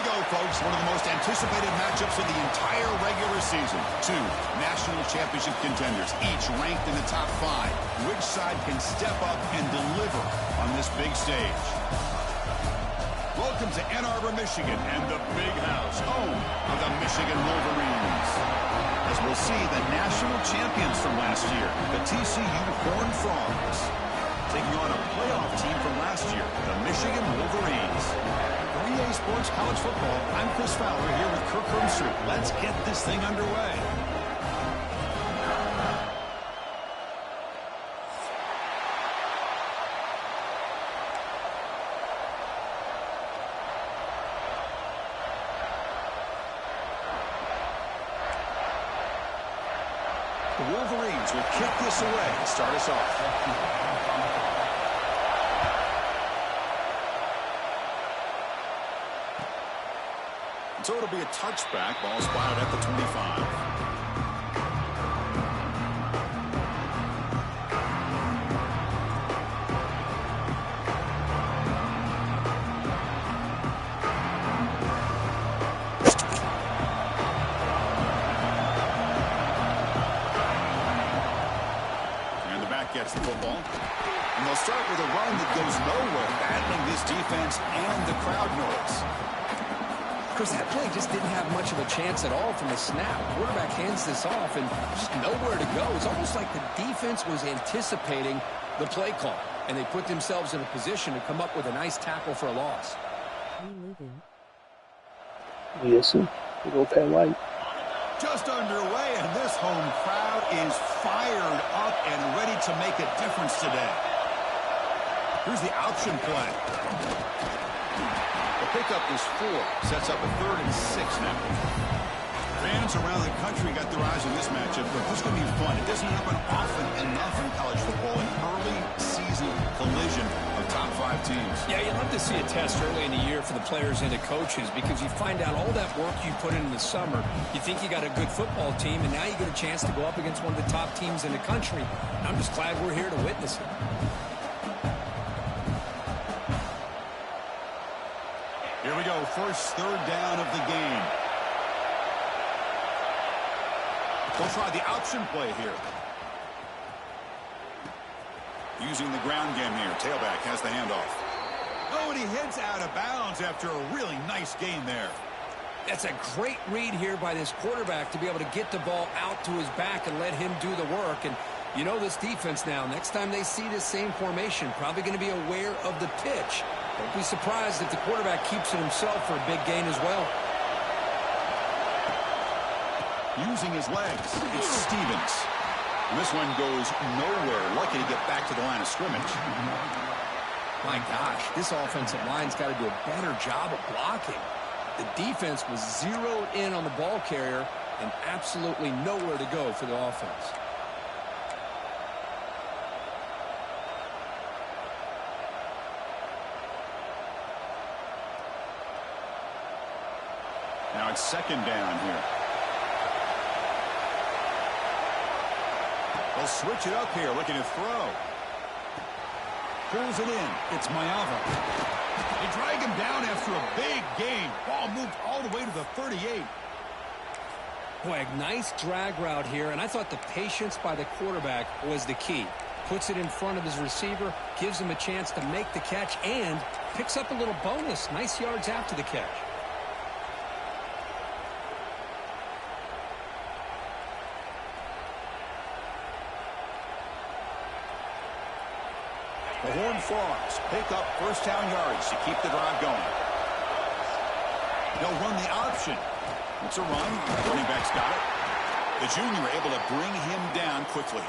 go, folks. One of the most anticipated matchups of the entire regular season. Two national championship contenders, each ranked in the top 5. Which side can step up and deliver on this big stage? Welcome to Ann Arbor, Michigan, and the Big House, home of the Michigan Wolverines. As we'll see, the national champions from last year, the TCU Horned Frogs, taking on a playoff team from last year, the Michigan Wolverines. For EA Sports College Football, I'm Chris Fowler here with Kirk Hermstrup. Let's get this thing underway. The Wolverines will kick this away to start us off. So it'll be a touchback. Ball spotted at the 25. Gets the football. And they'll start with a run that goes nowhere, battling this defense and the crowd noise. Chris, that play just didn't have much of a chance at all from the snap. Quarterback hands this off and just nowhere to go. It's almost like the defense was anticipating the play call, and they put themselves in a position to come up with a nice tackle for a loss. Yes, sir. We go pay light. Just underway, and this home crowd is fired up and ready to make a difference today. Here's the option play. The pickup is 4. Sets up a 3rd and 6 now. Fans around the country got their eyes on this matchup, but this is going to be fun. It doesn't happen often enough in college football, an early season collision of top 5 teams. Yeah, you'd love to see a test early in the year for the players and the coaches, because you find out all that work you put in the summer. You think you got a good football team, and now you get a chance to go up against one of the top teams in the country. And I'm just glad we're here to witness it. Here we go, first 3rd down of the game. They'll try the option play here. Using the ground game here. Tailback has the handoff. Oh, and he heads out of bounds after a really nice gain there. That's a great read here by this quarterback to be able to get the ball out to his back and let him do the work. And you know this defense now, next time they see this same formation, probably going to be aware of the pitch. Don't be surprised if the quarterback keeps it himself for a big gain as well. Using his legs, it's Stevens. And this one goes nowhere. Lucky to get back to the line of scrimmage. My gosh, this offensive line's got to do a better job of blocking. The defense was zeroed in on the ball carrier and absolutely nowhere to go for the offense. Now it's 2nd down here. They'll switch it up here, looking to throw. Pulls it in. It's Mayava. They drag him down after a big gain. Ball moved all the way to the 38. Boy, a nice drag route here, and I thought the patience by the quarterback was the key. Puts it in front of his receiver, gives him a chance to make the catch, and picks up a little bonus. Nice yards after the catch. The Horned Frogs pick up first down yards to keep the drive going. They'll run the option. It's a run. Running back's got it. The junior able to bring him down quickly.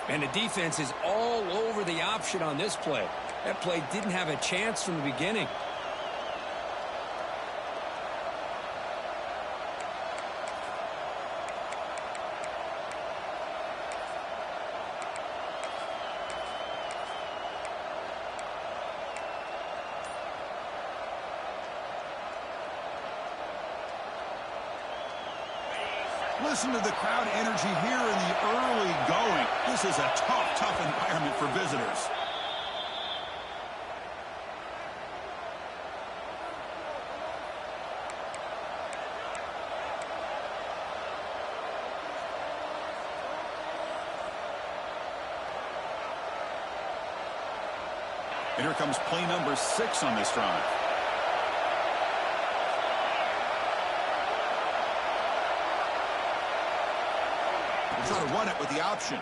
And the defense is all over the option on this play. That play didn't have a chance from the beginning. Listen to the crowd energy here in the early going. This is a tough environment for visitors. here comes play number 6 on this drive. We'll try to run it with the option.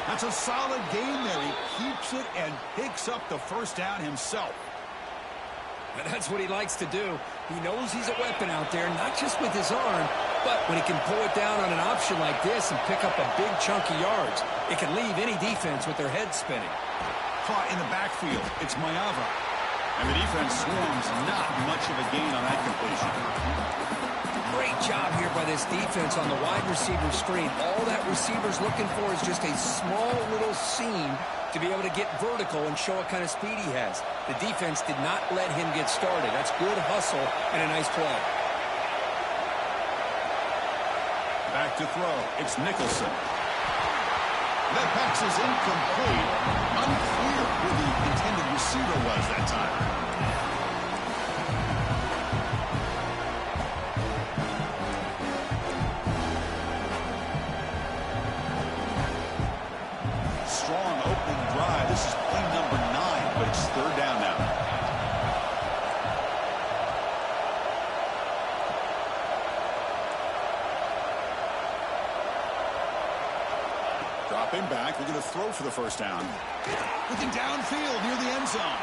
That's a solid gain there. He keeps it and picks up the first down himself. That's what he likes to do. He knows he's a weapon out there, not just with his arm, but when he can pull it down on an option like this and pick up a big chunk of yards, it can leave any defense with their head spinning. Caught in the backfield. It's Mayava. And the defense swarms. Not much of a gain on that completion. Great job here by this defense on the wide receiver screen. All that receiver's looking for is just a small little seam to be able to get vertical and show what kind of speed he has. The defense did not let him get started. That's good hustle and a nice play. Back to throw. It's Nicholson. That pass is incomplete. Unclear who the intended receiver was that time. Strong opening drive. This is play number 9, but it's 3rd down now. Dropping back, they're going to throw for the first down. Looking downfield near the end zone.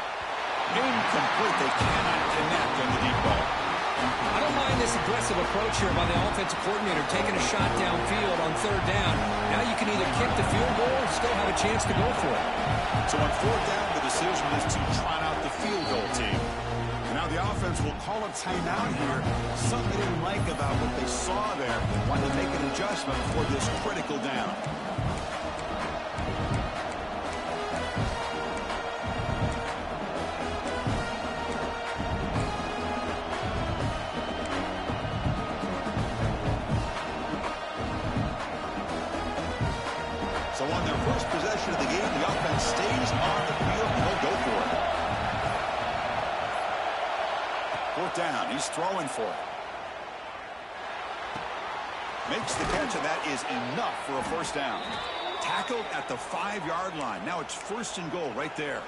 Incomplete. They cannot connect on the deep ball. I don't mind this aggressive approach here by the offensive coordinator, taking a shot downfield on 3rd down. Now you can either kick the field goal or still have a chance to go for it. So on 4th down, the decision is to trot out the field goal team. And now the offense will call a timeout here. Something they didn't like about what they saw there. Wanted to make an adjustment for this critical down. So on their first possession of the game, the offense stays on the field and they'll go for it. 4th down, he's throwing for it. Makes the catch, and that is enough for a first down. Tackled at the 5-yard line. Now it's 1st and goal right there.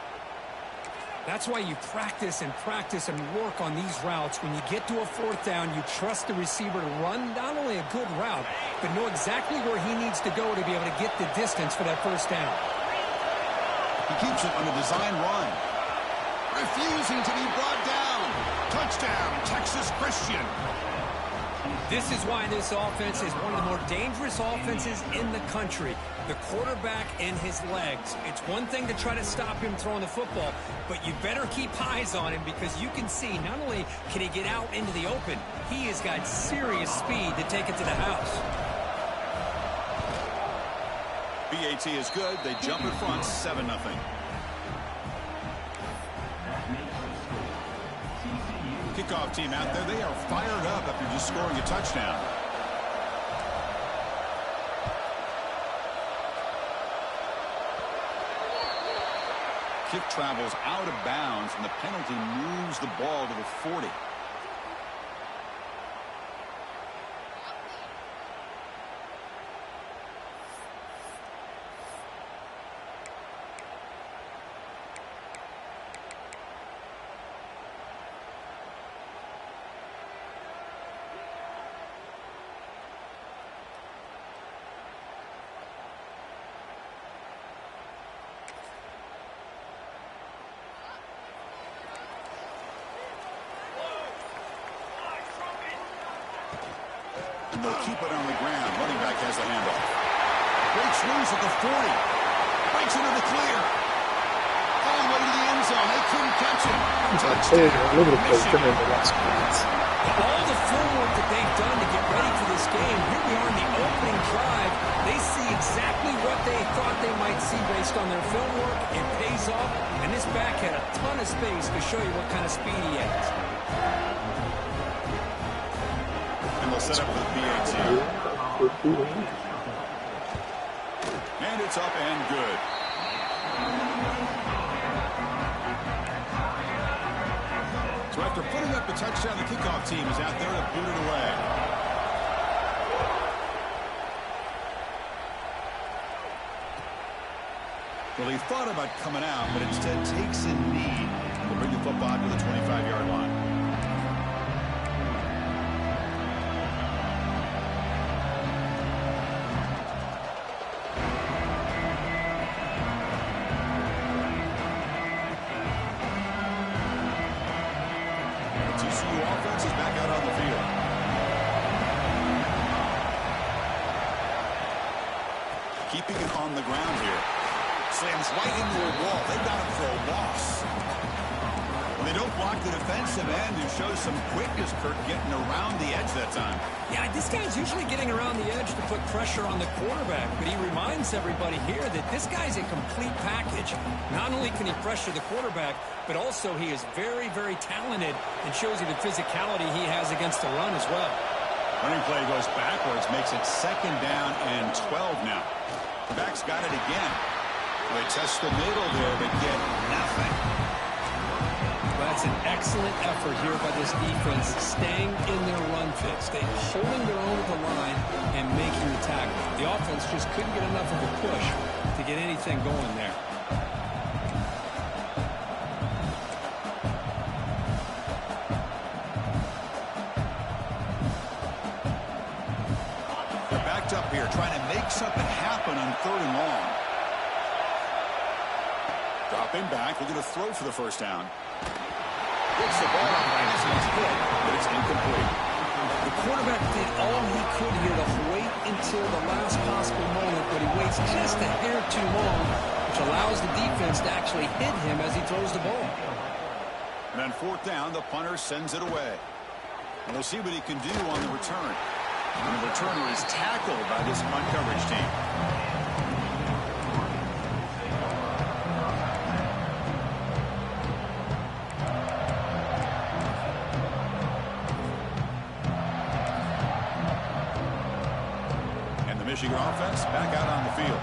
That's why you practice and work on these routes. When you get to a 4th down, you trust the receiver to run not only a good route, but know exactly where he needs to go to be able to get the distance for that first down. He keeps it on a design run. Refusing to be brought down. Touchdown, Texas Christian. This is why this offense is one of the more dangerous offenses in the country. The quarterback and his legs. It's one thing to try to stop him throwing the football, but you better keep eyes on him because you can see not only can he get out into the open, he has got serious speed to take it to the house. BAT is good. They jump in front, 7-0. Kickoff team out there. They are fired up after just scoring a touchdown. Kick travels out of bounds, and the penalty moves the ball to the 40. And they'll keep it on the ground. Running back has the handoff. Breaks loose at the 40. Breaks into the clear. All the way to the end zone. They couldn't catch him. All over the place in the last minutes. All the footwork that they've done to get ready for this game, here we are in the opening drive. They see exactly what they thought they might see based on their film work. It pays off, and this back had a ton of space to show you what kind of speed he has. And they'll set up for the BAT. And it's up and good. So after putting up a touchdown, the kickoff team is out there to boot it away. Well, he thought about coming out, but instead takes a knee and will bring the football to the 25-yard line. TCU offense is back out on the field. Keeping it on the ground here. Slams right into a wall. They've got him for a loss. Well, they don't block the defensive end and show some quickness, Kirk, getting around the edge that time. Yeah, this guy's usually getting around the edge to put pressure on the quarterback, but he reminds everybody here that this guy's a complete package. Not only can he pressure the quarterback, but also he is very, very talented and shows you the physicality he has against the run as well. Running play goes backwards, makes it 2nd down and 12 now. The back's got it again. They test the middle there, but get nothing. That's an excellent effort here by this defense, staying in their run fix. They're holding their own at the line and making the tackle. The offense just couldn't get enough of a push to get anything going there. They're backed up here, trying to make something happen on 3rd and long. Dropping back, looking to throw for the first down. Gets the ball behind his hit, but it's incomplete. The quarterback did all he could here to wait until the last possible moment, but he waits just a hair too long, which allows the defense to actually hit him as he throws the ball. And on 4th down, the punter sends it away. And we'll see what he can do on the return. And the returner is tackled by this punt coverage team. Michigan offense back out on the field.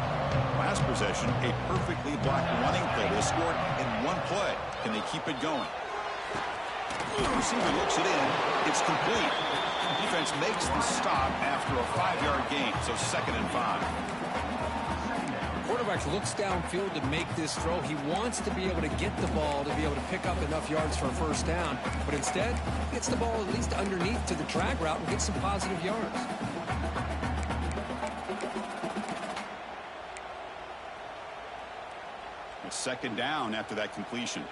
Last possession, a perfectly blocked running play. They scored in one play. Can they keep it going? The receiver looks it in. It's complete. Defense makes the stop after a 5-yard gain, so 2nd and 5. The quarterback looks downfield to make this throw. He wants to be able to get the ball to be able to pick up enough yards for a 1st down, but instead gets the ball at least underneath to the drag route and gets some positive yards. It's 2nd down after that completion.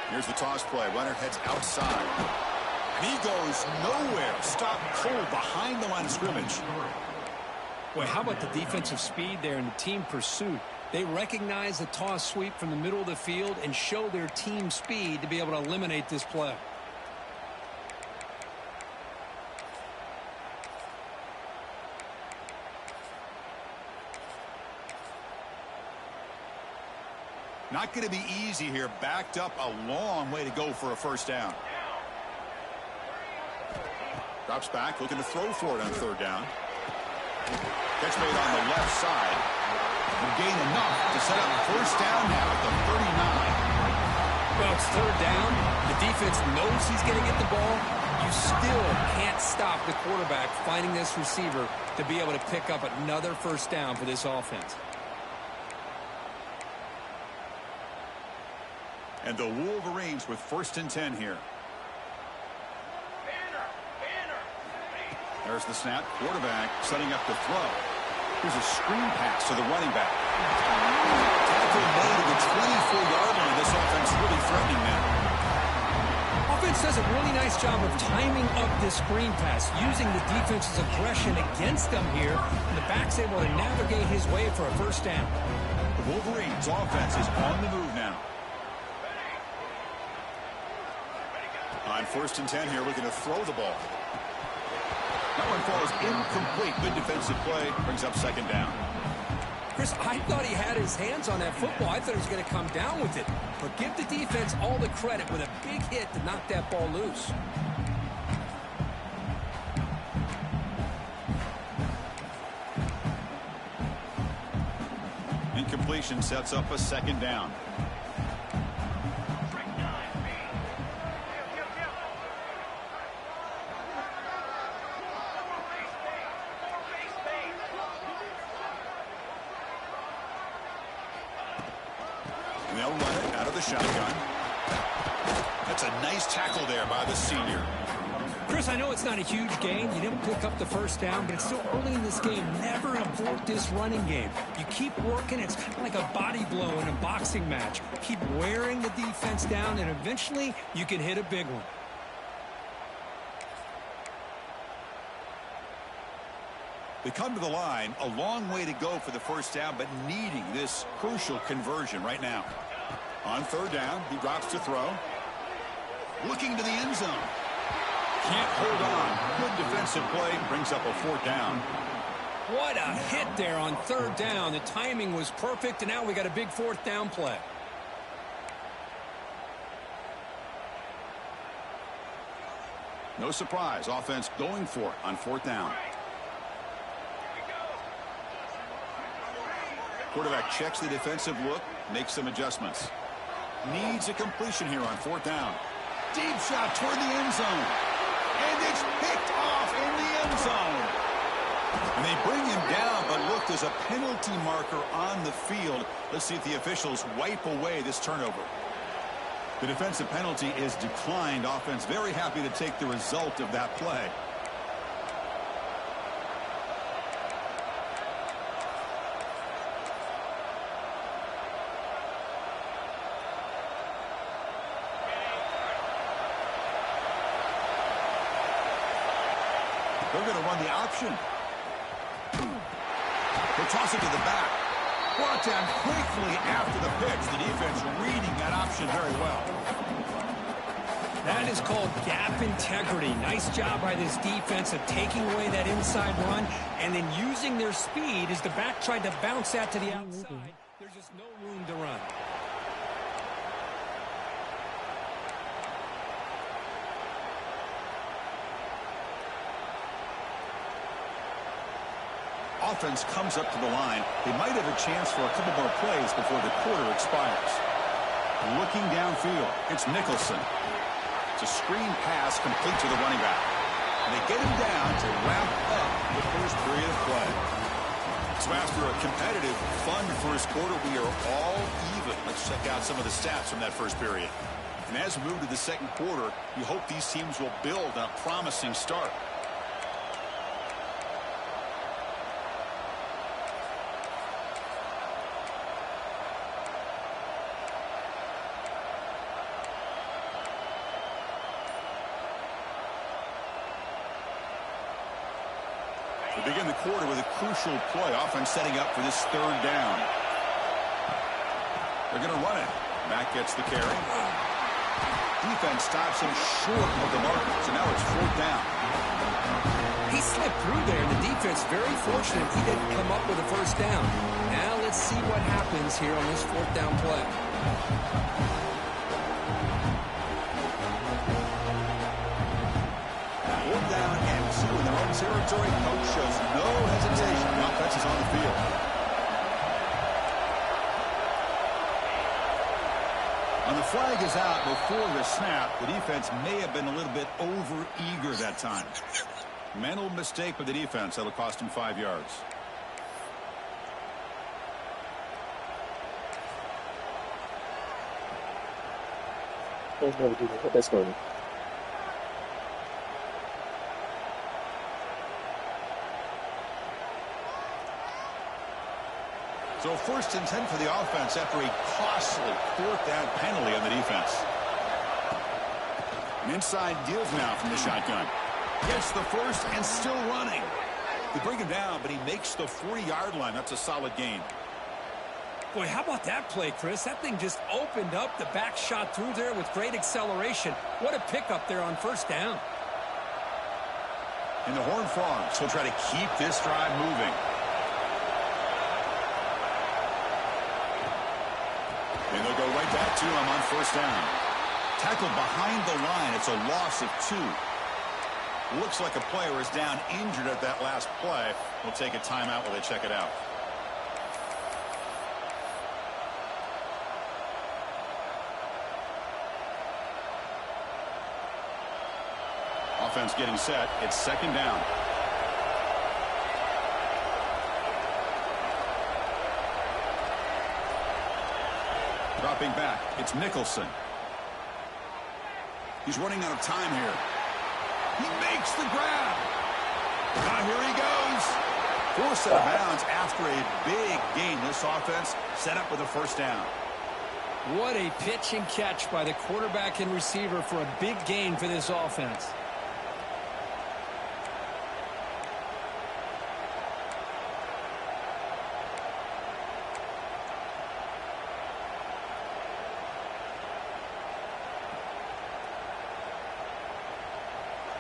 Here's the toss play. Runner heads outside. And he goes nowhere. Stop cold behind the line of scrimmage. Boy, how about the defensive speed there and the team pursuit? They recognize the toss sweep from the middle of the field and show their team speed to be able to eliminate this play. Not going to be easy here. Backed up a long way to go for a 1st down. Drops back, looking to throw for it on 3rd down. Catch made on the left side. And gain enough to set up 1st down now at the 39. Well, it's 3rd down. The defense knows he's going to get the ball. You still can't stop the quarterback finding this receiver to be able to pick up another 1st down for this offense. And the Wolverines with 1st and 10 here. There's the snap. Quarterback setting up the throw. Here's a screen pass to the running back. Tackle made at the 24-yard line. This offense really threatening now. Offense does a really nice job of timing up this screen pass, using the defense's aggression against them here. And the back's able to navigate his way for a 1st down. The Wolverines offense is on the move now. On 1st and 10 here, looking to throw the ball. That one falls incomplete. Good defensive play. Brings up 2nd down. Chris, I thought he had his hands on that football. I thought he was going to come down with it. But give the defense all the credit with a big hit to knock that ball loose. Incompletion sets up a 2nd down. And they'll run it out of the shotgun. That's a nice tackle there by the senior. Chris, I know it's not a huge gain. You didn't pick up the first down, but it's still early in this game. Never abort this running game. You keep working. It's kind of like a body blow in a boxing match. Keep wearing the defense down, and eventually you can hit a big one. They come to the line, a long way to go for the first down, but needing this crucial conversion right now. On third down, he drops to throw. Looking to the end zone. Can't hold on. Good defensive play, brings up a fourth down. What a hit there on third down. The timing was perfect, and now we got a big fourth down play. No surprise, offense going for it on fourth down. Quarterback checks the defensive look, makes some adjustments. Needs a completion here on fourth down. Deep shot toward the end zone. And it's picked off in the end zone. And they bring him down, but look, there's a penalty marker on the field. Let's see if the officials wipe away this turnover. The defensive penalty is declined. Offense very happy to take the result of that play. They're going to run the option. They toss it to the back. Brought down quickly after the pitch. The defense reading that option very well. That is called gap integrity. Nice job by this defense of taking away that inside run and then using their speed as the back tried to bounce that to the outside. There's just no room to run. Offense comes up to the line. They might have a chance for a couple more plays before the quarter expires. Looking downfield, it's Nicholson. It's a screen pass complete to the running back. And they get him down to wrap up the first period of play. So after a competitive, fun first quarter, we are all even. Let's check out some of the stats from that first period. And as we move to the second quarter, you hope these teams will build on a promising start. We begin the quarter with a crucial play. Offense setting up for this third down. They're going to run it. Mack gets the carry. Defense stops him short of the mark. So now it's fourth down. He slipped through there, and the defense very fortunate he didn't come up with a first down. Now let's see what happens here on this fourth down play. Fourth down and 2 in their own territory. Coach shows no hesitation. The offense is on the field. And the flag is out before the snap. The defense may have been a little bit over-eager that time. Mental mistake by the defense. That'll cost him 5 yards. I'll never do that. That's funny. So first and 10 for the offense after a costly fourth down penalty on the defense. An inside give now from the shotgun. Gets the first and still running. They bring him down, but he makes the 40-yard line. That's a solid gain. Boy, how about that play, Chris? That thing just opened up. The back shot through there with great acceleration. What a pickup there on first down. And the Horned Frogs will try to keep this drive moving. And they'll go right back to him on first down. Tackled behind the line. It's a loss of 2. Looks like a player is down injured at that last play. We'll take a timeout while they check it out. Offense getting set. It's second down. Dropping back, it's Nicholson. He's running out of time here. He makes the grab. Now here he goes. Forced out of bounds after a big gain. This offense set up with a first down. What a pitch and catch by the quarterback and receiver for a big gain for this offense.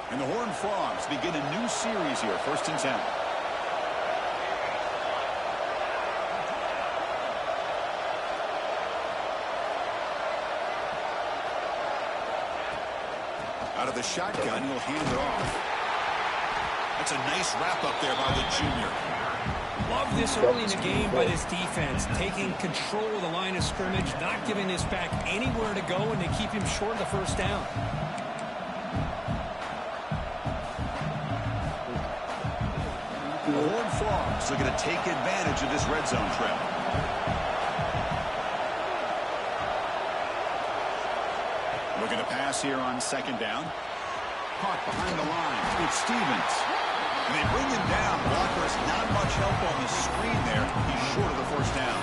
And the Horned Frogs begin a new series here, 1st and 10. Out of the shotgun, he'll hand it off. That's a nice wrap-up there by the junior. Love this early in the game by this defense, taking control of the line of scrimmage, not giving this back anywhere to go, and they keep him short of the first down. The Horned Frogs are going to take advantage of this red zone trap. Looking to pass here on 2nd down. Caught behind the line. It's Stevens. And they bring him down. Walker's not much help on the screen there. He's short of the first down.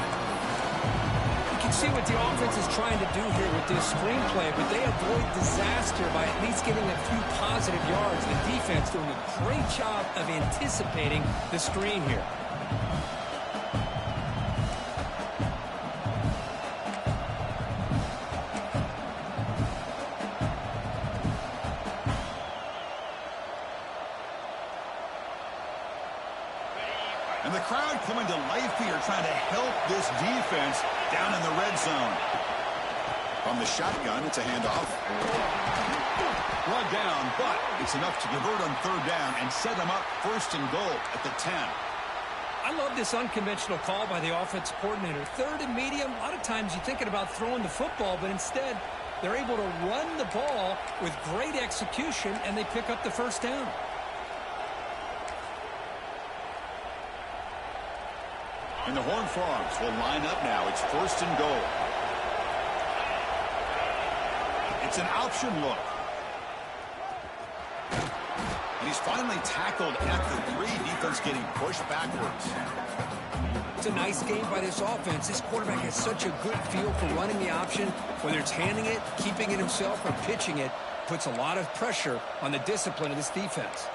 You can see what the offense is trying to do here with this screenplay, but they avoid disaster by at least getting a few positive yards. The defense doing a great job of anticipating the screen here. And the crowd coming to life here, trying to help this defense down in the red zone. From the shotgun, it's a handoff. Run down, but it's enough to convert on 3rd down and set them up 1st and goal at the 10. I love this unconventional call by the offense coordinator. 3rd and medium, a lot of times you're thinking about throwing the football, but instead they're able to run the ball with great execution, and they pick up the first down. And the Horned Frogs will line up now. It's 1st and goal. It's an option look. And he's finally tackled at the 3. Defense getting pushed backwards. It's a nice game by this offense. This quarterback has such a good feel for running the option. Whether it's handing it, keeping it himself, or pitching it, puts a lot of pressure on the discipline of this defense.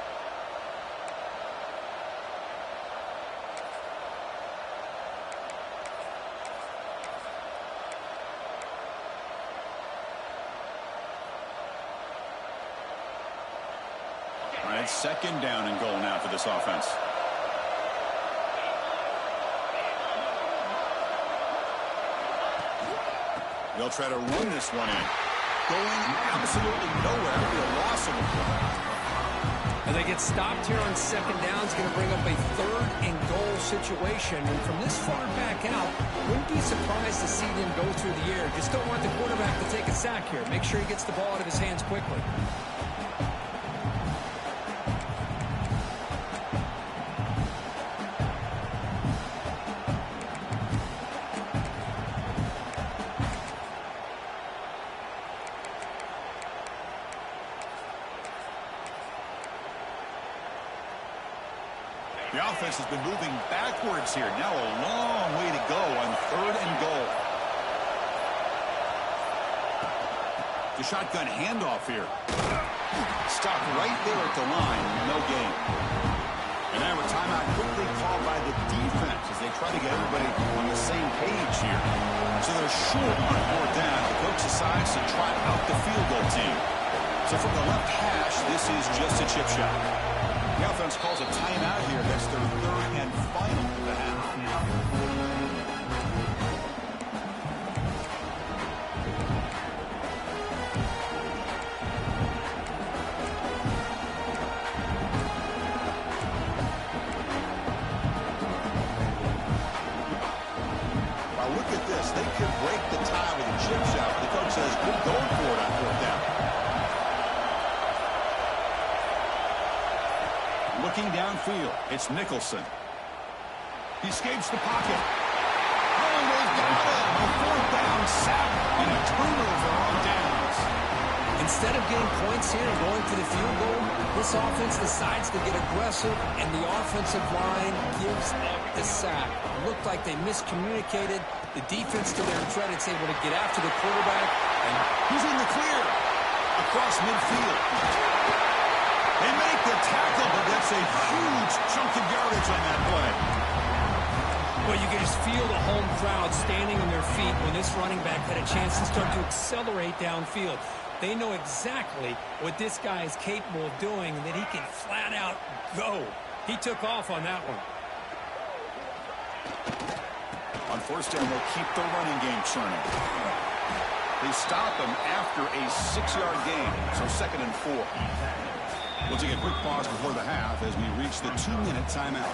All right, 2nd down and goal now for this offense. They'll try to run this one in. Going absolutely nowhere. It'll be a loss of a play. And they get stopped here on 2nd down. It's going to bring up a 3rd and goal situation. And from this far back out, wouldn't be surprised to see them go through the air. Just don't want the quarterback to take a sack here. Make sure he gets the ball out of his hands quickly. The offense has been moving backwards here. Now a long way to go on 3rd and goal. The shotgun handoff here. Stopped right there at the line. No gain. And now a timeout quickly called by the defense as they try to get everybody on the same page here. So they're short on 4th down. The coach decides to trot out the field goal team. So from the left hash, this is just a chip shot. The offense calls a timeout here. That's their 3rd and final of the half. Now look at this. They could break the tie with a chip shot. The coach says, we're going for it on 4th down. Looking downfield, it's Nicholson. He escapes the pocket. Oh, they've got him. A 4th down Long sack and a turnover on downs. Instead of getting points here and going for the field goal, this offense decides to get aggressive, and the offensive line gives up the sack. It looked like they miscommunicated. The defense, to their credit, is able to get after the quarterback. And he's in the clear across midfield. They make the tackle, but that's a huge chunk of yardage on that play. Well, you can just feel the home crowd standing on their feet when this running back had a chance to start to accelerate downfield. They know exactly what this guy is capable of doing and that he can flat out go. He took off on that one. On first down, they'll keep the running game churning. They stop him after a 6-yard gain, so 2nd and 4. We'll take a quick pause before the half as we reach the 2-minute timeout.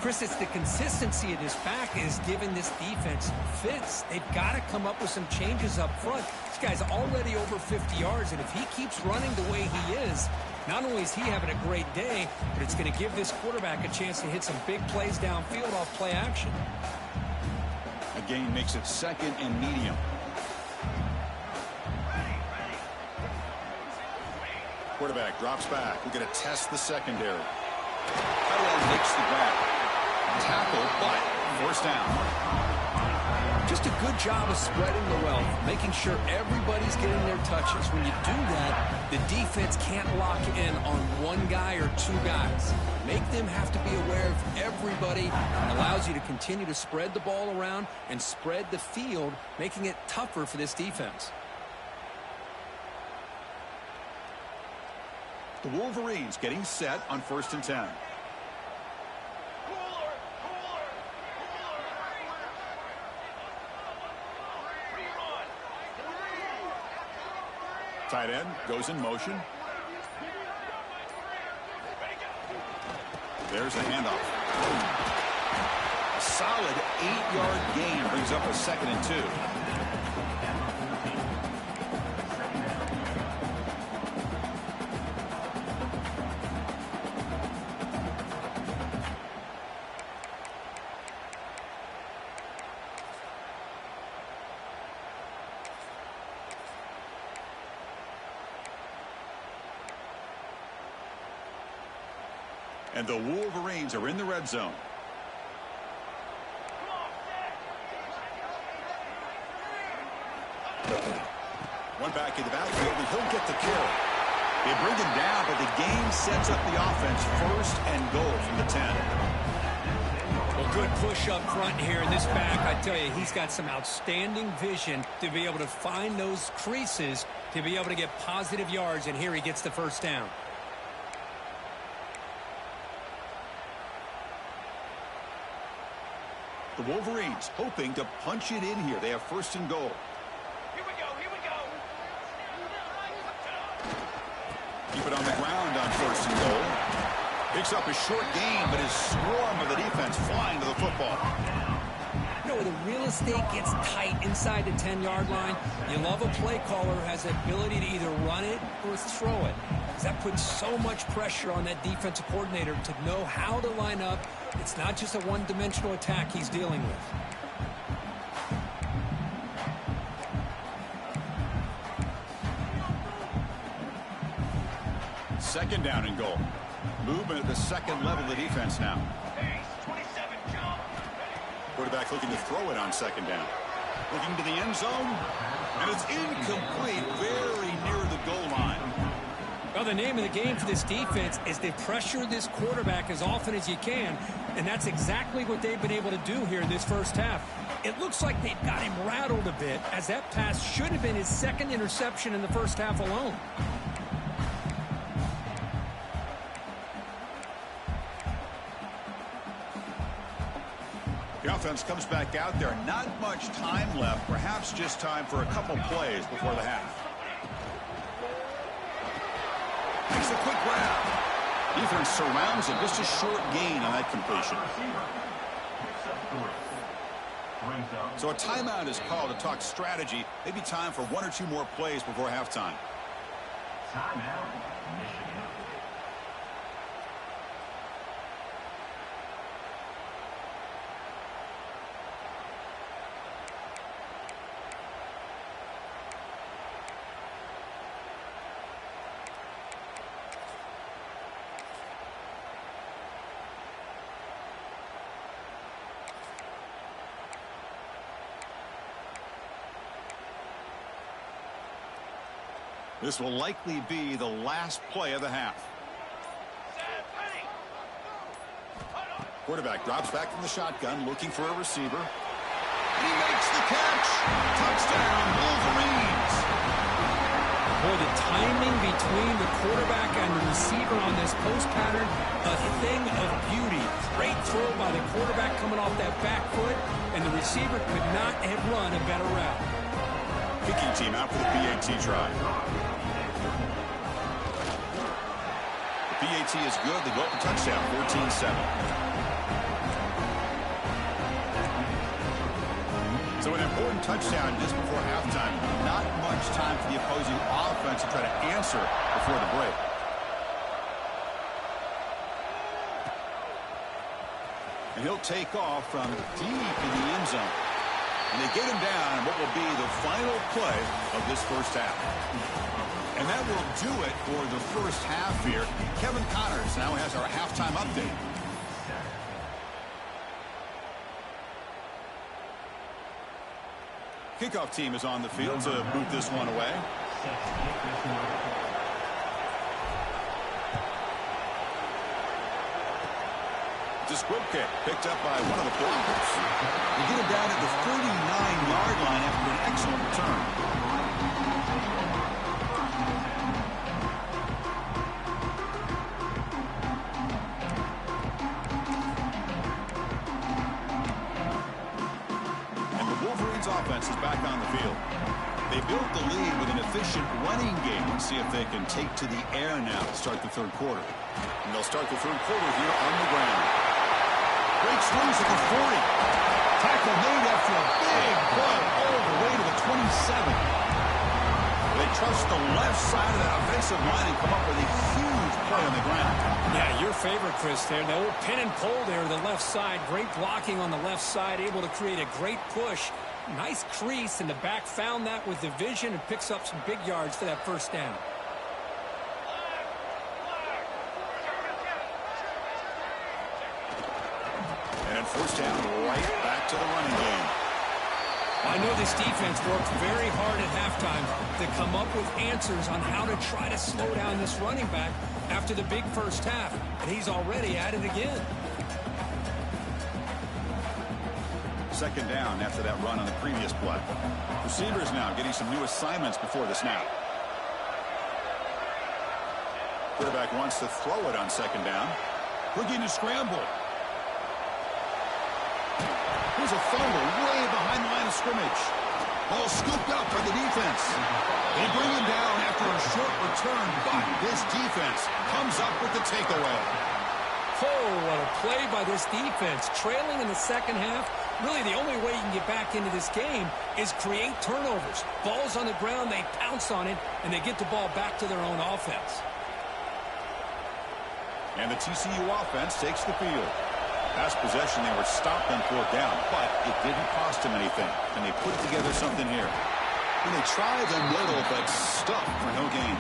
Chris, it's the consistency of this back is giving this defense fits. They've got to come up with some changes up front. This guy's already over 50 yards, and if he keeps running the way he is, not only is he having a great day, but it's going to give this quarterback a chance to hit some big plays downfield off play action. A gain makes it 2nd and medium. Quarterback drops back. We're going to test the secondary. Tight makes the grab. Tackle, but first down. Just a good job of spreading the wealth, making sure everybody's getting their touches. When you do that, the defense can't lock in on one guy or two guys. Make them have to be aware of everybody, and allows you to continue to spread the ball around and spread the field, making it tougher for this defense. The Wolverines getting set on 1st and 10. Tight end goes in motion. There's the handoff. A solid 8-yard gain brings up a 2nd and 2. And the Wolverines are in the red zone. One back in the backfield, and he'll get the kill. They bring him down, but the game sets up the offense 1st and goal from the 10. Well, good push up front here in this back. I tell you, he's got some outstanding vision to be able to find those creases to be able to get positive yards, and here he gets the first down. The Wolverines hoping to punch it in here. They have 1st and goal. Here we go, here we go. Keep it on the ground on 1st and goal. Picks up a short gain, but his swarm of the defense flying to the football. You know, the real estate gets tight inside the 10-yard line. You love a play caller who has the ability to either run it or throw it. That puts so much pressure on that defensive coordinator to know how to line up. It's not just a one-dimensional attack he's dealing with. 2nd down and goal. Movement at the 2nd level of the defense now. Quarterback looking to throw it on 2nd down. Looking to the end zone, and it's incomplete, very near the goal line. Well, the name of the game for this defense is to pressure this quarterback as often as you can, and that's exactly what they've been able to do here in this first half. It looks like they've got him rattled a bit, as that pass should have been his 2nd interception in the first half alone. The offense comes back out there. Not much time left. Perhaps just time for a couple plays before the half. Makes a quick grab. Defense surrounds him. Just a short gain on that completion. So a timeout is called to talk strategy. Maybe time for 1 or 2 more plays before halftime. Timeout, Michigan. This will likely be the last play of the half. Quarterback drops back from the shotgun, looking for a receiver. And he makes the catch. Touchdown, Wolverines. Boy, the timing between the quarterback and the receiver on this post pattern, a thing of beauty. Great throw by the quarterback coming off that back foot, and the receiver could not have run a better route. Kicking team out for the PAT try. The PAT is good. They go up a touchdown, 14-7. So an important touchdown just before halftime. Not much time for the opposing offense to try to answer before the break. And he'll take off from deep in the end zone. And they get him down in what will be the final play of this first half. And that will do it for the first half here. Kevin Connors now has our halftime update. Kickoff team is on the field to boot this one away. It's a squib kick picked up by one of the blockers. They get him down at the 49-yard line after an excellent return. Offense is back on the field. They built the lead with an efficient running game. Let's see if they can take to the air now to start the third quarter. And they'll start the third quarter here on the ground. Great swings at the 40. Tackle made after a big play all the way to the 27. They trust the left side of that offensive line and come up with a huge play on the ground. Yeah, your favorite, Chris, there. The old pin and pull there, the left side. Great blocking on the left side, able to create a great push. Nice crease, and the back found that with the vision and picks up some big yards for that first down. And first down, right back to the running game. I know this defense worked very hard at halftime to come up with answers on how to try to slow down this running back after the big first half, and he's already at it again. Second down after that run on the previous play. Receivers now getting some new assignments before the snap. Quarterback wants to throw it on second down. Looking to scramble. Here's a fumble way behind the line of scrimmage. Ball scooped up by the defense. They bring him down after a short return, but this defense comes up with the takeaway. Oh, what a play by this defense. Trailing in the second half, really the only way you can get back into this game is create turnovers. Ball's on the ground, they pounce on it, and they get the ball back to their own offense. And the TCU offense takes the field. Last possession, they were stopped on fourth down, but it didn't cost them anything. And they put together something here. And they tried the middle, but stuck for no gain.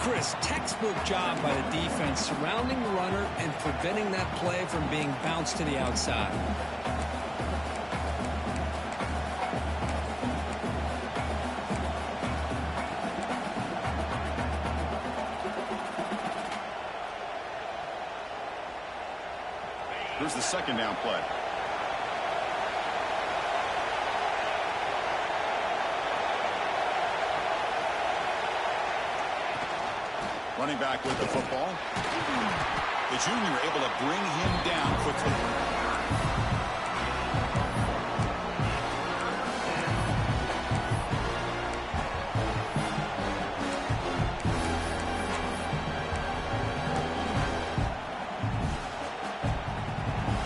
Chris, textbook job by the defense surrounding the runner and preventing that play from being bounced to the outside. Here's the second down play. Running back with the football. The junior able to bring him down quickly.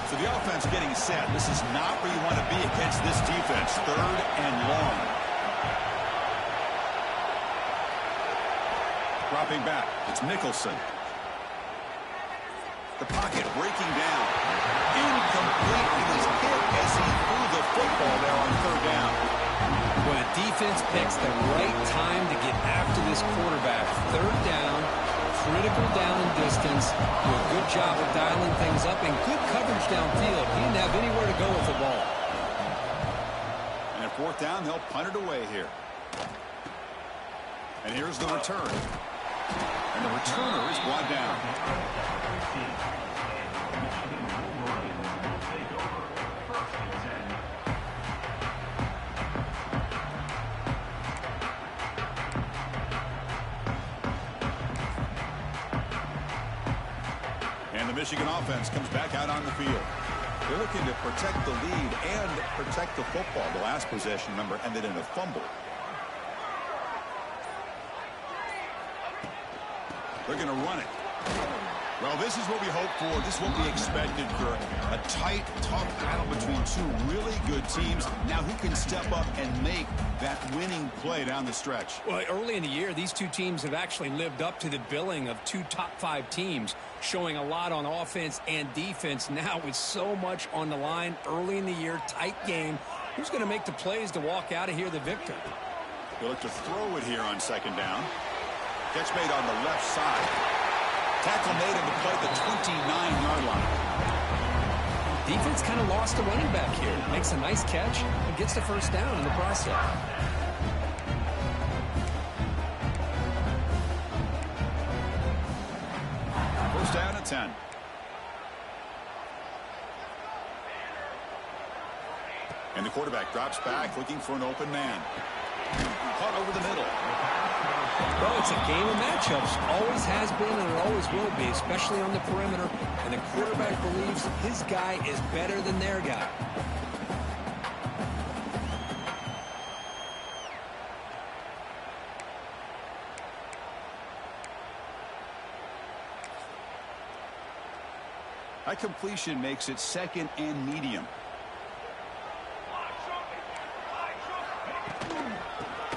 So the offense getting set. This is not where you want to be against this defense. Third and long. Dropping back, it's Nicholson. The pocket breaking down. Incomplete. He was hit as he threw the football there on third down. Well, the defense picks the right time to get after this quarterback. Third down, critical down and distance. Do a good job of dialing things up and good coverage downfield. He didn't have anywhere to go with the ball. And at fourth down, they'll punt it away here. And here's the return. And the returner is brought down. And the Michigan offense comes back out on the field. They're looking to protect the lead and protect the football. The last possession, remember, ended in a fumble. They're going to run it. Well, this is what we hope for. This is what we expected for a tight, tough battle between two really good teams. Now, who can step up and make that winning play down the stretch? Well, early in the year, these two teams have actually lived up to the billing of two top-5 teams, showing a lot on offense and defense. Now, with so much on the line early in the year, tight game, who's going to make the plays to walk out of here the victor? They look to throw it here on second down. Catch made on the left side. Tackle made in the play at the 29-yard line. Defense kind of lost a running back here. Makes a nice catch and gets the first down in the process. First down at 10. And the quarterback drops back looking for an open man. Caught over the middle. Well, it's a game of matchups. Always has been and it always will be, especially on the perimeter. And the quarterback believes his guy is better than their guy. That completion makes it second and medium.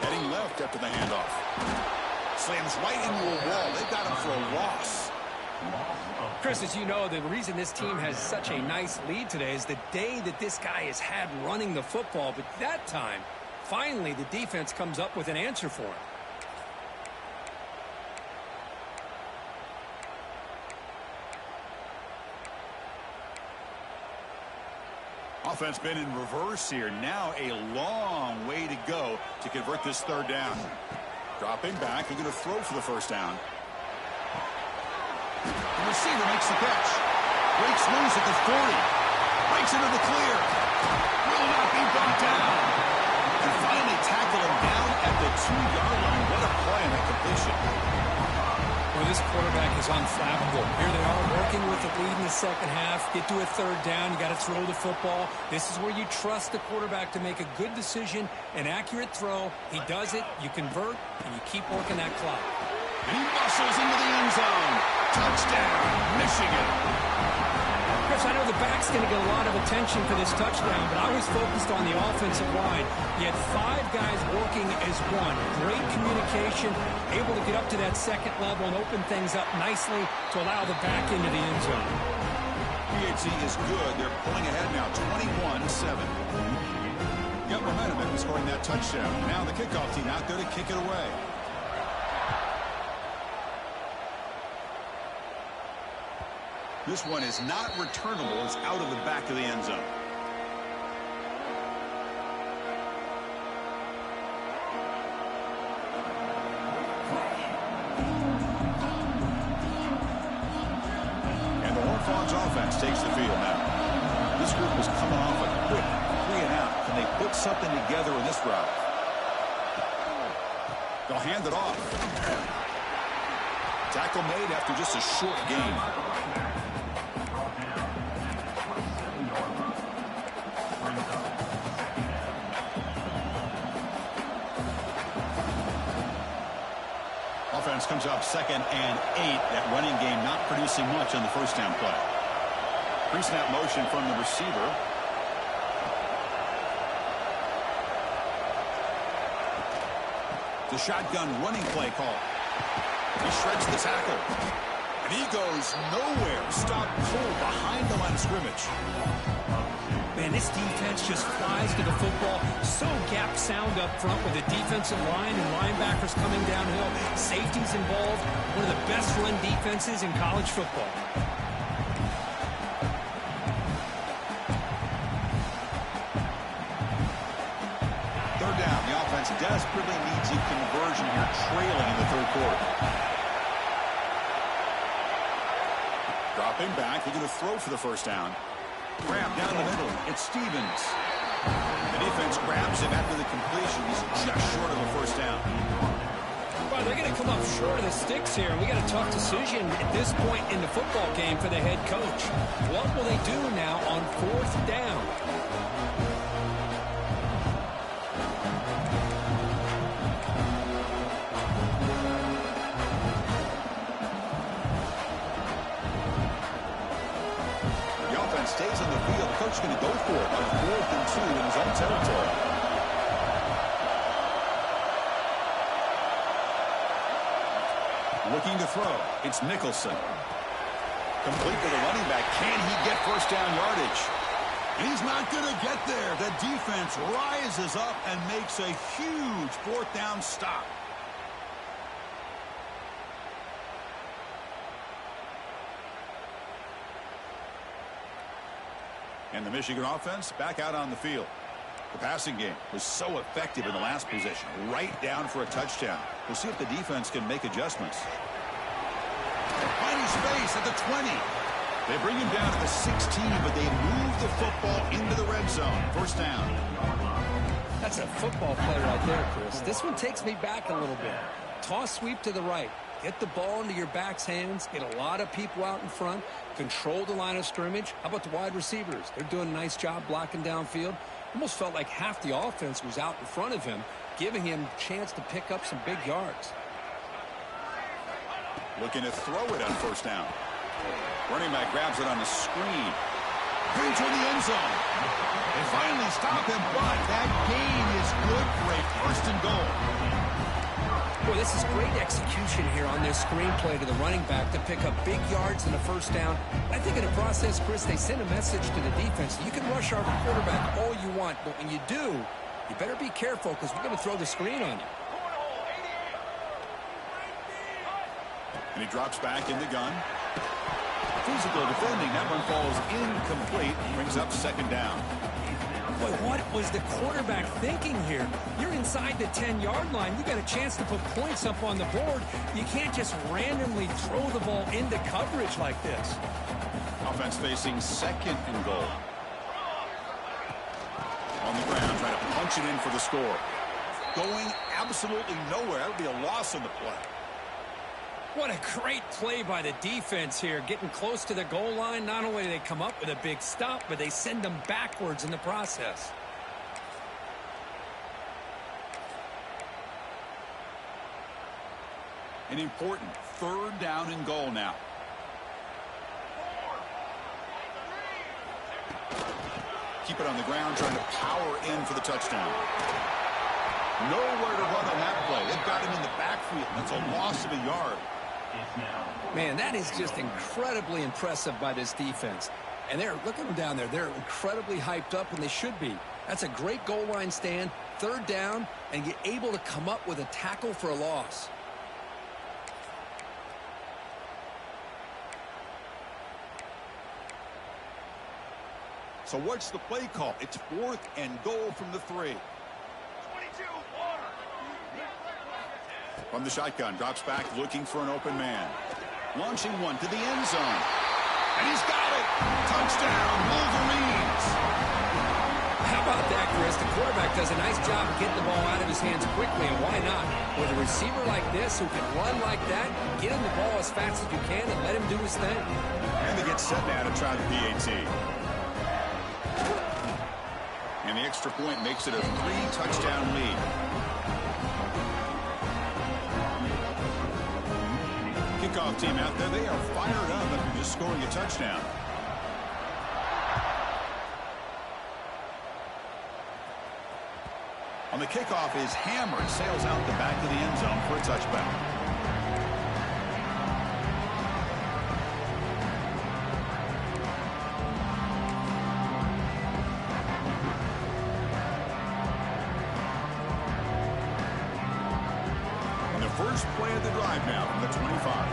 Heading left after the handoff. Slams right into a wall. They've got him for a loss. Chris, as you know, the reason this team has such a nice lead today is the day that this guy has had running the football. But that time, finally, the defense comes up with an answer for him. Offense been in reverse here. Now a long way to go to convert this third down. Dropping back. They're going to throw for the first down. The receiver makes the catch. Breaks loose at the 40. Breaks into the clear. Will not be brought down. And finally tackle him down at the 2-yard line. What a play on that completion. Well, this quarterback is unflappable. Here they are working with the lead in the second half. Get to a third down. You got to throw the football. This is where you trust the quarterback to make a good decision, an accurate throw. He does it. You convert, and you keep working that clock. And he muscles into the end zone. Touchdown, Michigan. Chris, I know the back's going to get a lot of attention for this touchdown, but I was focused on the offensive line. You had 5 guys working as one. Great communication, able to get up to that second level and open things up nicely to allow the back into the end zone. PHC is good. They're pulling ahead now, 21-7. Got momentum after scoring that touchdown. Now the kickoff team out there to kick it away. This one is not returnable. It's out of the back of the end zone. And the Horned Frogs offense takes the field now. This group was coming off a quick 3-and-out. Can they put something together in this route? They'll hand it off. Tackle made after just a short gain. Offense comes up 2nd and 8. That running game not producing much on the first down play. Pre-snap motion from the receiver. The shotgun running play call. He shreds the tackle. And he goes nowhere. Stop cold behind the line of scrimmage. Man, this defense just flies to the football. So gap sound up front with the defensive line and linebackers coming downhill. Safeties involved. One of the best run defenses in college football. offense desperately needs a conversion here, trailing in the third quarter. Dropping back, they're going to throw for the first down. Grab down the middle. It's Stevens. The defense grabs him after the completion. He's just short of a first down. Well, they're going to come up short of the sticks here, and we got a tough decision at this point in the football game for the head coach. What will they do now on fourth down? The offense stays on the field. The coach is going to go for it on 4th and 2 in his own territory. Looking to throw. It's Nicholson. Complete to the running back. Can he get first down yardage? And he's not going to get there. The defense rises up and makes a huge 4th down stop. And the Michigan offense back out on the field. The passing game was so effective in the last possession, right down for a touchdown. We'll see if the defense can make adjustments. Finding space at the 20. They bring him down to the 16, but they move the football into the red zone. First down. That's a football play right there, Chris. This one takes me back a little bit. Toss sweep to the right. Get the ball into your back's hands. Get a lot of people out in front. Control the line of scrimmage. How about the wide receivers? They're doing a nice job blocking downfield. Almost felt like half the offense was out in front of him, giving him a chance to pick up some big yards. Looking to throw it on first down. Running back grabs it on the screen. Going toward the end zone. They finally stop him, but that gain is good for a first and goal. Boy, this is great execution here on this screenplay to the running back to pick up big yards in the first down. I think in the process, Chris, they send a message to the defense. You can rush our quarterback all you want, but when you do, you better be careful because we're going to throw the screen on you. And he drops back in the gun. Physical defending. That one falls incomplete. Brings up second down. Boy, what was the quarterback thinking here? You're inside the 10-yard line. You got a chance to put points up on the board. You can't just randomly throw the ball into coverage like this. Offense facing second and goal. On the ground, trying to punch it in for the score. Going absolutely nowhere. That would be a loss on the play. What a great play by the defense here. Getting close to the goal line, not only do they come up with a big stop, but they send them backwards in the process. An important third down and goal now. Keep it on the ground, trying to power in for the touchdown. Nowhere to run on that play. They've got him in the backfield. That's a loss of a yard. Man, that is just incredibly impressive by this defense. And look at them down there. They're incredibly hyped up, and they should be. That's a great goal line stand, third down, and you're able to come up with a tackle for a loss. So what's the play call? It's 4th and goal from the 3. From the shotgun, drops back, looking for an open man. Launching one to the end zone. And he's got it! Touchdown, Wolverines! How about that, Chris? The quarterback does a nice job of getting the ball out of his hands quickly, and why not? With a receiver like this who can run like that, get him the ball as fast as you can and let him do his thing. And they get set now to try the PAT. And the extra point makes it a 3-touchdown lead. Kickoff team out there, they are fired up after just scoring a touchdown. On the kickoff is hammered, sails out the back of the end zone for a touchback. First play of the drive now from the 25.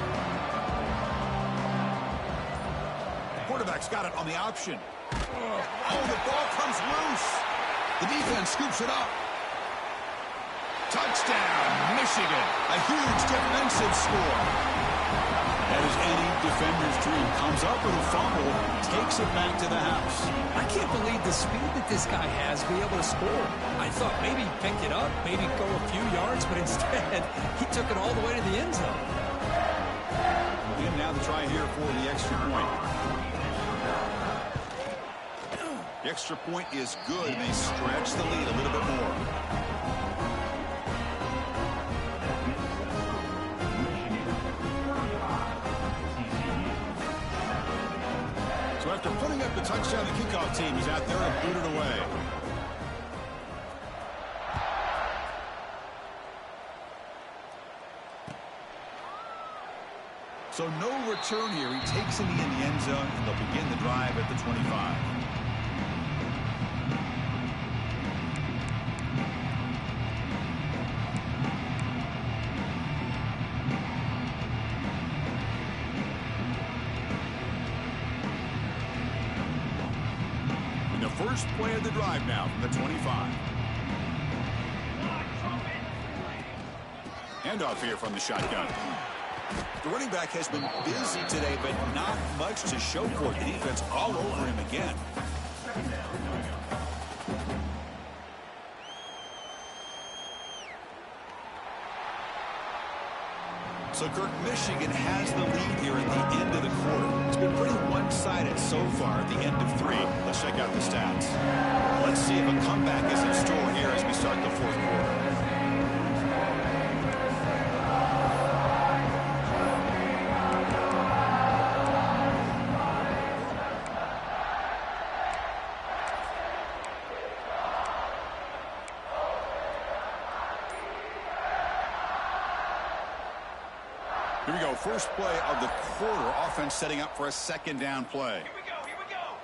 The quarterback's got it on the option. Oh, the ball comes loose. The defense scoops it up. Touchdown, Michigan. A huge defensive score. That is any defender's dream. Comes up with a fumble, takes it back to the house. I can't believe the speed that this guy has to be able to score. I thought maybe he picked it up, maybe go a few yards, but instead he took it all the way to the end zone. And now the try here for the extra point. The extra point is good, and they stretch the lead a little bit more. So after putting up the touchdown, the kickoff team is out there and booted away. So no return here. He takes it in the end zone, and they'll begin the drive at the 25. In the first play of the drive now from the 25. Handoff here from the shotgun. The running back has been busy today, but not much to show for it. The defense all over him again. So Kirk, Michigan has the lead here at the end of the quarter. It's been pretty one-sided so far at the end of 3. Let's check out the stats. Let's see if a comeback is in store here as we start the fourth quarter. Here we go, first play of the quarter. Offense setting up for a second down play. Here we go, here we go.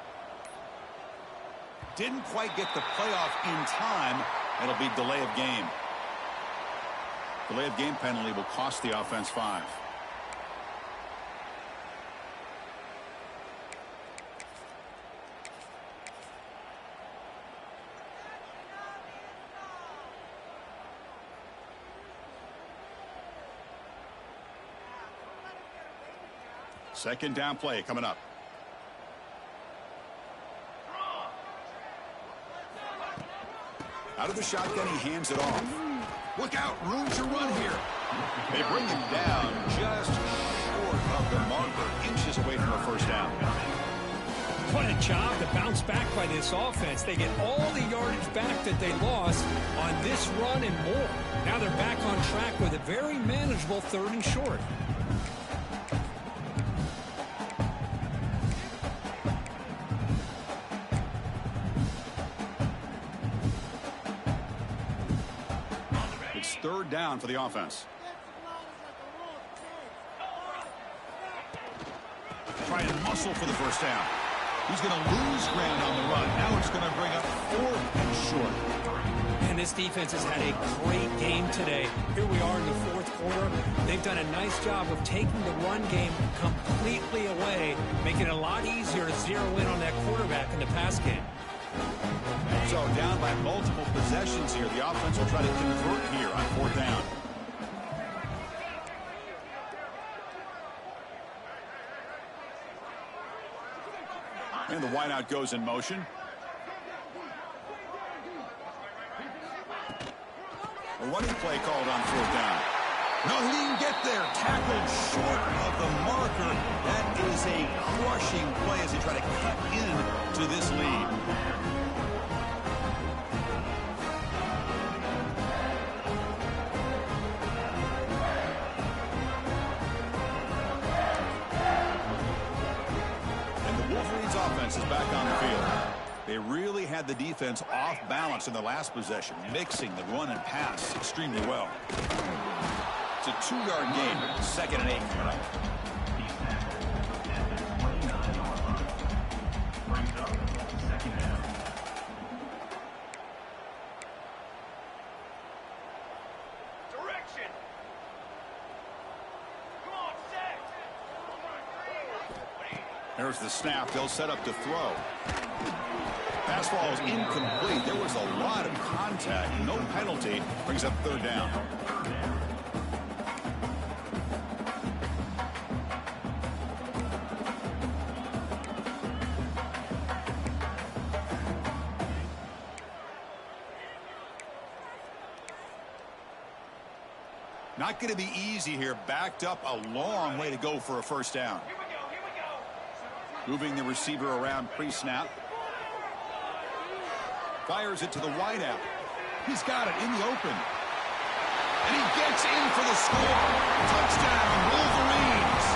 Didn't quite get the playoff in time. It'll be delay of game. Delay of game penalty will cost the offense 5. Second down play coming up. Out of the shotgun, he hands it off. Look out, room to run here. They bring him down just short of the marker, inches away from a first down. What a job to bounce back by this offense. They get all the yardage back that they lost on this run and more. Now they're back on track with a very manageable 3rd and short. It's 3rd down for the offense. Try and muscle for the first down. He's going to lose ground on the run. Now it's going to bring up 4th and short. And this defense has had a great game today. Here we are in the 4th quarter. They've done a nice job of taking the run game completely away, making it a lot easier to zero in on that quarterback in the pass game. So down by multiple possessions here. The offense will try to convert here on 4th down. And the wideout goes in motion. A running play called on 4th down. No, he didn't get there. Tackled short of the marker. That is a crushing play as he tried to cut into this lead. Offense is back on the field. They really had the defense off balance in the last possession, mixing the run and pass extremely well. It's a 2-yard gain. 2nd and 8 coming up. Direction. Come on, set. There's the snap. They'll set up to throw. Pass ball is incomplete. There was a lot of contact tag. No penalty brings up third down. Not going to be easy here. Backed up a long way to go for a first down. Here we go, here we go. Moving the receiver around pre-snap. Fires it to the wideout. He's got it in the open. And he gets in for the score. Touchdown, Wolverines.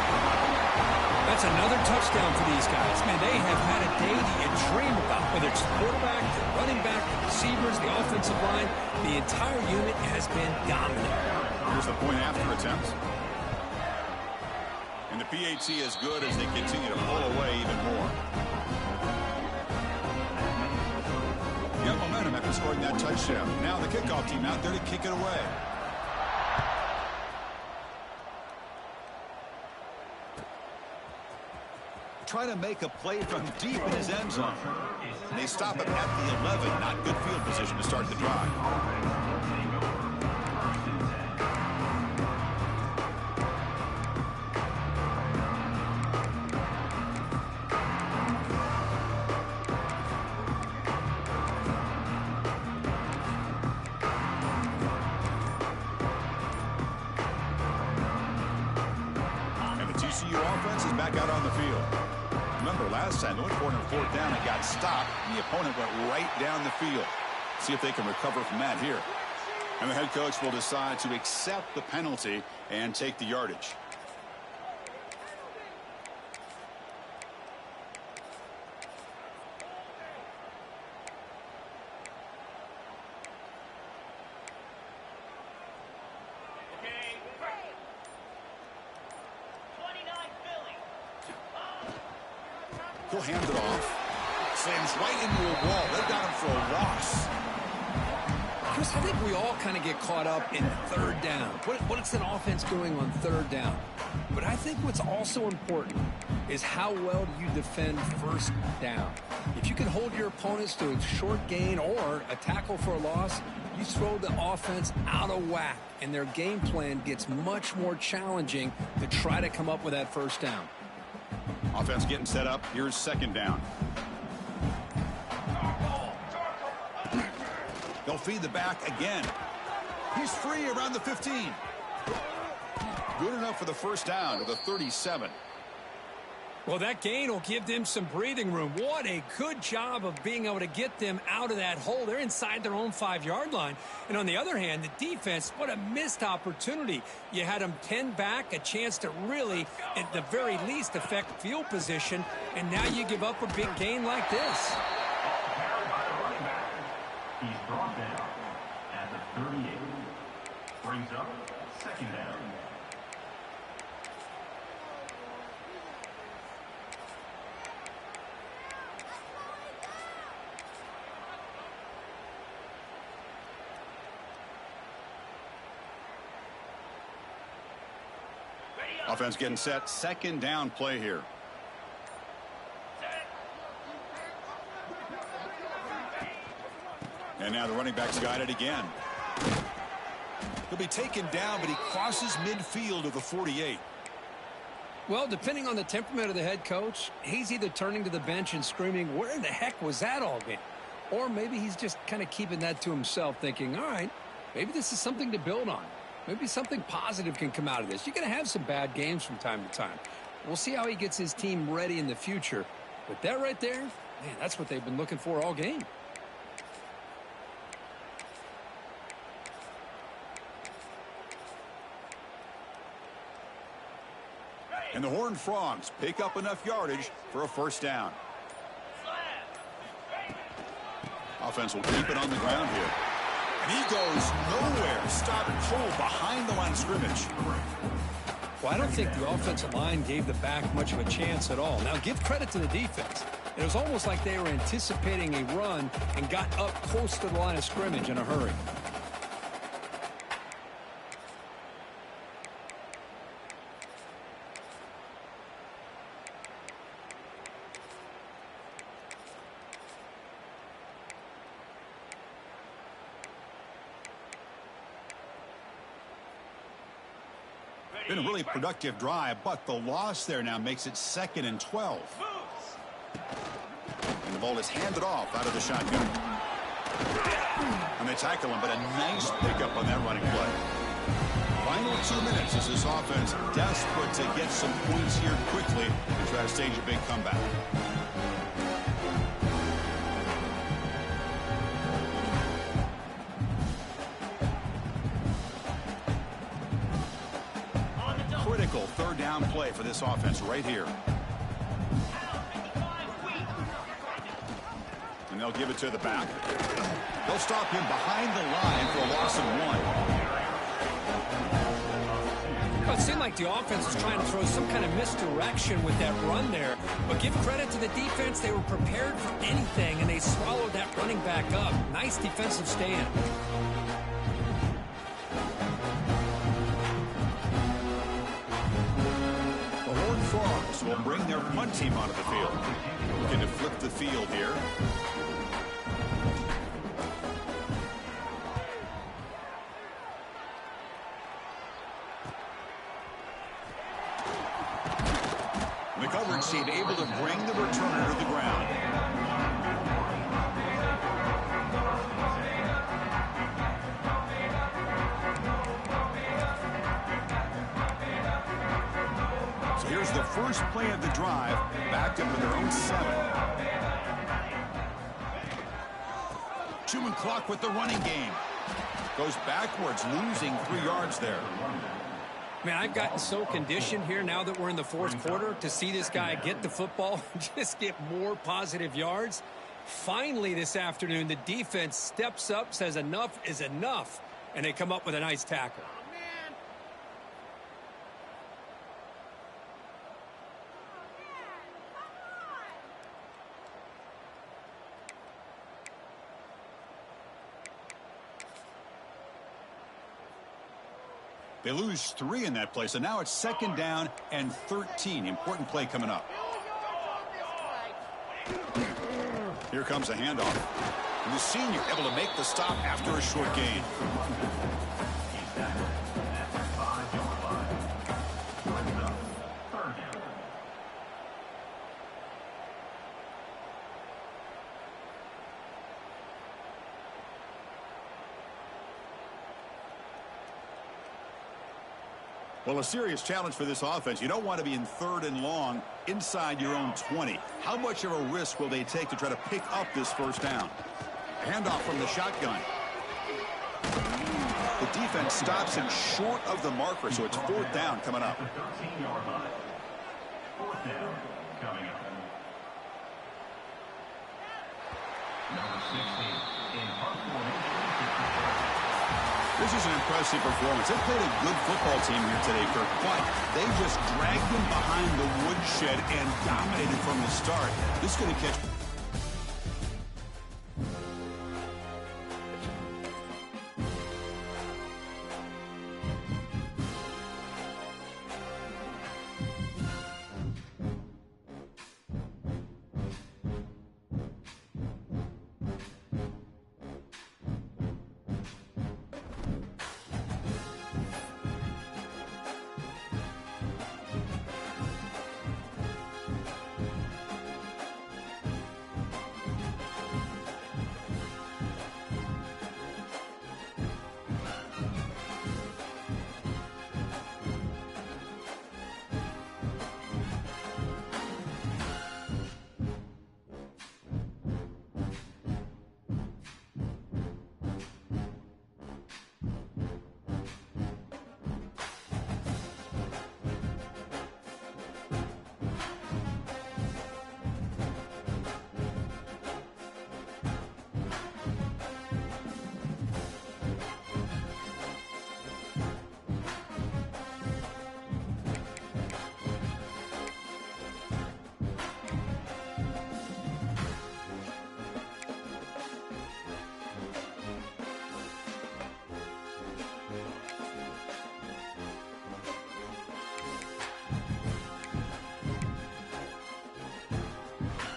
That's another touchdown for these guys. Man, they have had a day that you dream about. Whether it's the quarterback, the running back, the receivers, the offensive line, the entire unit has been dominant. Here's the point after attempts. And the PAT is good as they continue to pull away even more. You got momentum after scoring that touchdown. Now the kickoff team out there to kick it away. Trying to make a play from deep in his end zone. And they stop him at the 11. Not good field position to start the drive. TCU offense is back out on the field. Remember, last time they went for it on fourth down and got stopped, and the opponent went right down the field. See if they can recover from that here. And the head coach will decide to accept the penalty and take the yardage. He'll hand it off. Slams right into a wall. They got him for a loss. Chris, I think we all kind of get caught up in third down. What's an offense doing on third down? But I think what's also important is how well do you defend first down. If you can hold your opponents to a short gain or a tackle for a loss, you throw the offense out of whack, and their game plan gets much more challenging to try to come up with that first down. Offense getting set up. Here's second down. They'll feed the back again. He's free around the 15. Good enough for the first down to the 37. Well, that gain will give them some breathing room. What a good job of being able to get them out of that hole. They're inside their own 5-yard line. And on the other hand, the defense, what a missed opportunity. You had them 10 back, a chance to really, at the very least, affect field position. And now you give up a big gain like this. He's brought down at the 38. Brings up second down. Offense getting set. Second down play here. And now the running back's got it again. He'll be taken down, but he crosses midfield of the 48. Well, depending on the temperament of the head coach, he's either turning to the bench and screaming, where in the heck was that all game? Or maybe he's just kind of keeping that to himself, thinking, all right, maybe this is something to build on. Maybe something positive can come out of this. You're going to have some bad games from time to time. We'll see how he gets his team ready in the future. But that right there, man, that's what they've been looking for all game. And the Horned Frogs pick up enough yardage for a first down. Offense will keep it on the ground here. And he goes nowhere. Stopped cold behind the line of scrimmage. Well, I don't think the offensive line gave the back much of a chance at all. Now, give credit to the defense. It was almost like they were anticipating a run and got up close to the line of scrimmage in a hurry. Been a really productive drive, but the loss there now makes it 2nd and 12. And the ball is handed off out of the shotgun. And they tackle him, but a nice pickup on that running play. Final 2 minutes as this offense desperate to get some points here quickly and try to stage a big comeback. Critical 3rd down play for this offense right here. And they'll give it to the back. They'll stop him behind the line for a loss of 1. Well, it seemed like the offense was trying to throw some kind of misdirection with that run there. But give credit to the defense. They were prepared for anything, and they swallowed that running back up. Nice defensive stand. The Horned Frogs will bring their punt team onto the field. Looking to flip the field here. The coverage team able to bring the returner to the ground. So here's the first play of the drive, backed up in their own 7. Chewing clock with the running game. Goes backwards, losing 3 yards there. Man, I've gotten so conditioned here now that we're in the 4th quarter to see this guy get the football and just get more positive yards. Finally this afternoon, the defense steps up, says enough is enough, and they come up with a nice tackle. They lose 3 in that play, so now it's 2nd down and 13. Important play coming up. Here comes a handoff. And the senior able to make the stop after a short gain. Well, a serious challenge for this offense. You don't want to be in 3rd and long inside your own 20. How much of a risk will they take to try to pick up this 1st down? Handoff from the shotgun. The defense stops him short of the marker, so it's 4th down coming up. 13-yard line. 4th down coming up. Number 16 in punt formation. This is an impressive performance. They played a good football team here today, Kirk, but they just dragged them behind the woodshed and dominated from the start. This is going to catch